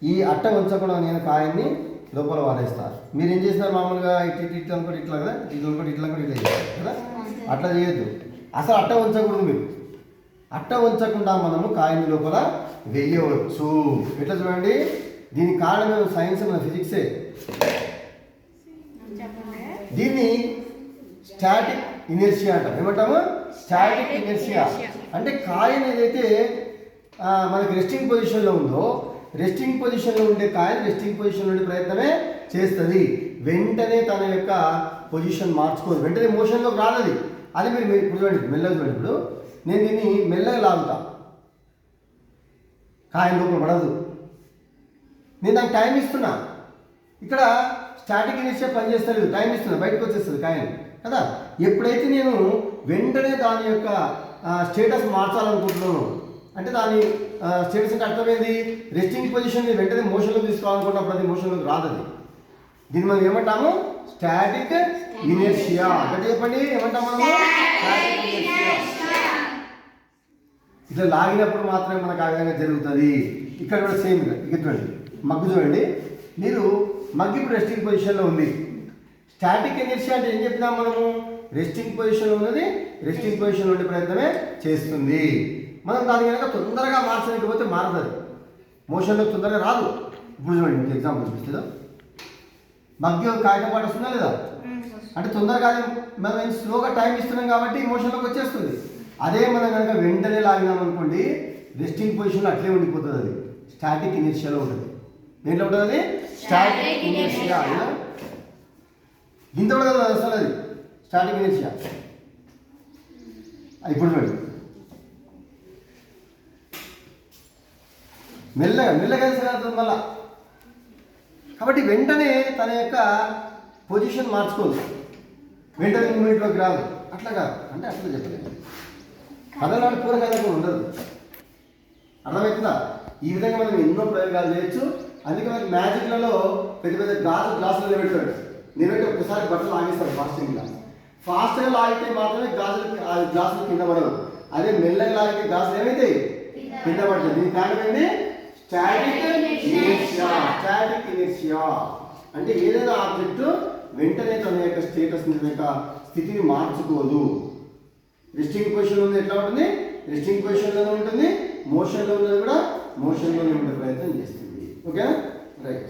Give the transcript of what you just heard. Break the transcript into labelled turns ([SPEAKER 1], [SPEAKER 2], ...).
[SPEAKER 1] ఈ అట్ట ఉంచకుండా నేను కాయన్ని లోపల వారేస్తాను. మీరు ఏం చేస్తారు మామూలుగా ఇట్లా అనుకోండి, ఇట్లా కదా, ఇట్లా అనుకోండి, ఇట్లా అనుకోండి, ఇట్లా చేస్తారు కదా. అట్లా చేయొద్దు, అసలు అట్ట ఉంచకూడదు. మీరు అట్ట ఉంచకుండా మనము కాయని లోపల వేయవచ్చు. ఎట్లా చూడండి, దీనికి కారణం సైన్స్, మన ఫిజిక్సే. దీన్ని స్టాటిక్ ఇనర్షియా అంటాం. ఏమంటాము? Static inertia. అంటే కాయన్ ఏదైతే మనకి రెస్టింగ్ పొజిషన్లో ఉందో, రెస్టింగ్ పొజిషన్లో ఉండే కాయన్ రెస్టింగ్ పొజిషన్లో ఉండే ప్రయత్నమే చేస్తుంది. వెంటనే తన యొక్క పొజిషన్ మార్చుకోదు, వెంటనే మోషన్లోకి రాదది. అది మీరు ఇప్పుడు చూడండి, మెల్లగా చూడండి. ఇప్పుడు నేను దీన్ని మెల్లగా లాగుతా, కాయన్ లోపల పడదు. నేను దానికి టైం ఇస్తున్నా. ఇక్కడ స్టాటిక్ ఇనర్షియా పనిచేస్తలేదు, టైం ఇస్తున్నా, బయటకు వచ్చేస్తుంది కాయన్ కదా. ఎప్పుడైతే నేను వెంటనే దాని యొక్క స్టేటస్ మార్చాలనుకుంటున్నాను, అంటే దాని స్టేటస్ అంటే అర్థమైంది, రెస్టింగ్ పొజిషన్ వెంటనే మోషన్లోకి తీసుకోవాలనుకున్నప్పుడు అది మోషన్లోకి రాదది. దీన్ని మనం ఏమంటాము? Static inertia. అంటే చెప్పండి, ఏమంటాం మనము? Static inertia. ఇట్లా లాగినప్పుడు మాత్రమే మనకు ఆ విధంగా జరుగుతుంది. ఇక్కడ కూడా సేమ్. ఇక్కడ చూడండి, మగ్గు చూడండి. మీరు మగ్గు ఇప్పుడు రెస్టింగ్ పొజిషన్లో ఉంది. స్టాటిక్ ఇనర్షియా అంటే ఏం చెప్తున్నాం మనము? రెస్టింగ్ పొజిషన్లో ఉన్నది రెస్టింగ్ పొజిషన్లో ఉండే ప్రయత్నమే చేస్తుంది. మనం దాని కనుక తొందరగా మార్చలేకపోతే మారుతుంది, మోషన్లో తొందరగా రాదు. ఇప్పుడు చూడండి, మీకు ఎగ్జాంపుల్ చూపిస్తుందా? మగ్గి కాగితం పాటు వస్తుందా లేదా? అంటే తొందరగా మనం స్లోగా టైం ఇస్తున్నాం కాబట్టి మోషన్లోకి వచ్చేస్తుంది. అదే మనం కనుక వెంటనే లాగినాం అనుకోండి, రెస్టింగ్ పొజిషన్లో అట్లే ఉండిపోతుంది. అది స్టాటిక్ ఇనర్షియాలో ఉంటుంది. దేంట్లో ఉంటుంది అది? Static inertia. ఇంత కూడా కదా అసలు అది స్టాటిక్ ఇనర్షియా. ఇప్పుడు చూడండి, మెల్లగా మెల్లగా అవుతుంది మళ్ళా. కాబట్టి వెంటనే తన యొక్క పొజిషన్ మార్చుకోదు, వెంటనే మూమెంట్లోకి రాదు. అట్లా కాదు, అంటే అట్లా చెప్పలేదు. కథలాంటి పూర కథ కూడా ఉండదు. అర్థమవుతుందా? ఈ విధంగా మనం ఎన్నో ప్రయోగాలు చేయొచ్చు. అందుకే మనకి మ్యాజిక్లలో పెద్ద పెద్ద గ్లాసులు నిలబెడతాడు. నిలబెట్టి ఒకసారి బట్టలు ఆగేస్తాడు ఫాస్ట్గా లాగితే మాత్రమే గ్లాసులు కింద పడవు. అదే మెల్లగా లాగితే గ్లాసులు ఏమైతాయి? కింద పడుతుంది. దీని కారణం ఏంటి? Static inertia. స్టాటిక్ ఇనర్షియా అంటే ఏదైనా ఆబ్జెక్ట్ వెంటనే తన యొక్క స్టేటస్, తన యొక్క స్థితిని మార్చుకోదు. రెస్టింగ్ పొజిషన్లో ఉంది ఎట్లా ఉంటుంది? రెస్టింగ్ పొజిషన్లోనే ఉంటుంది. మోషన్లో ఉన్నది కూడా మోషన్లోనే ఉండే ప్రయత్నం చేస్తుంది. ఓకేనా? రైట్.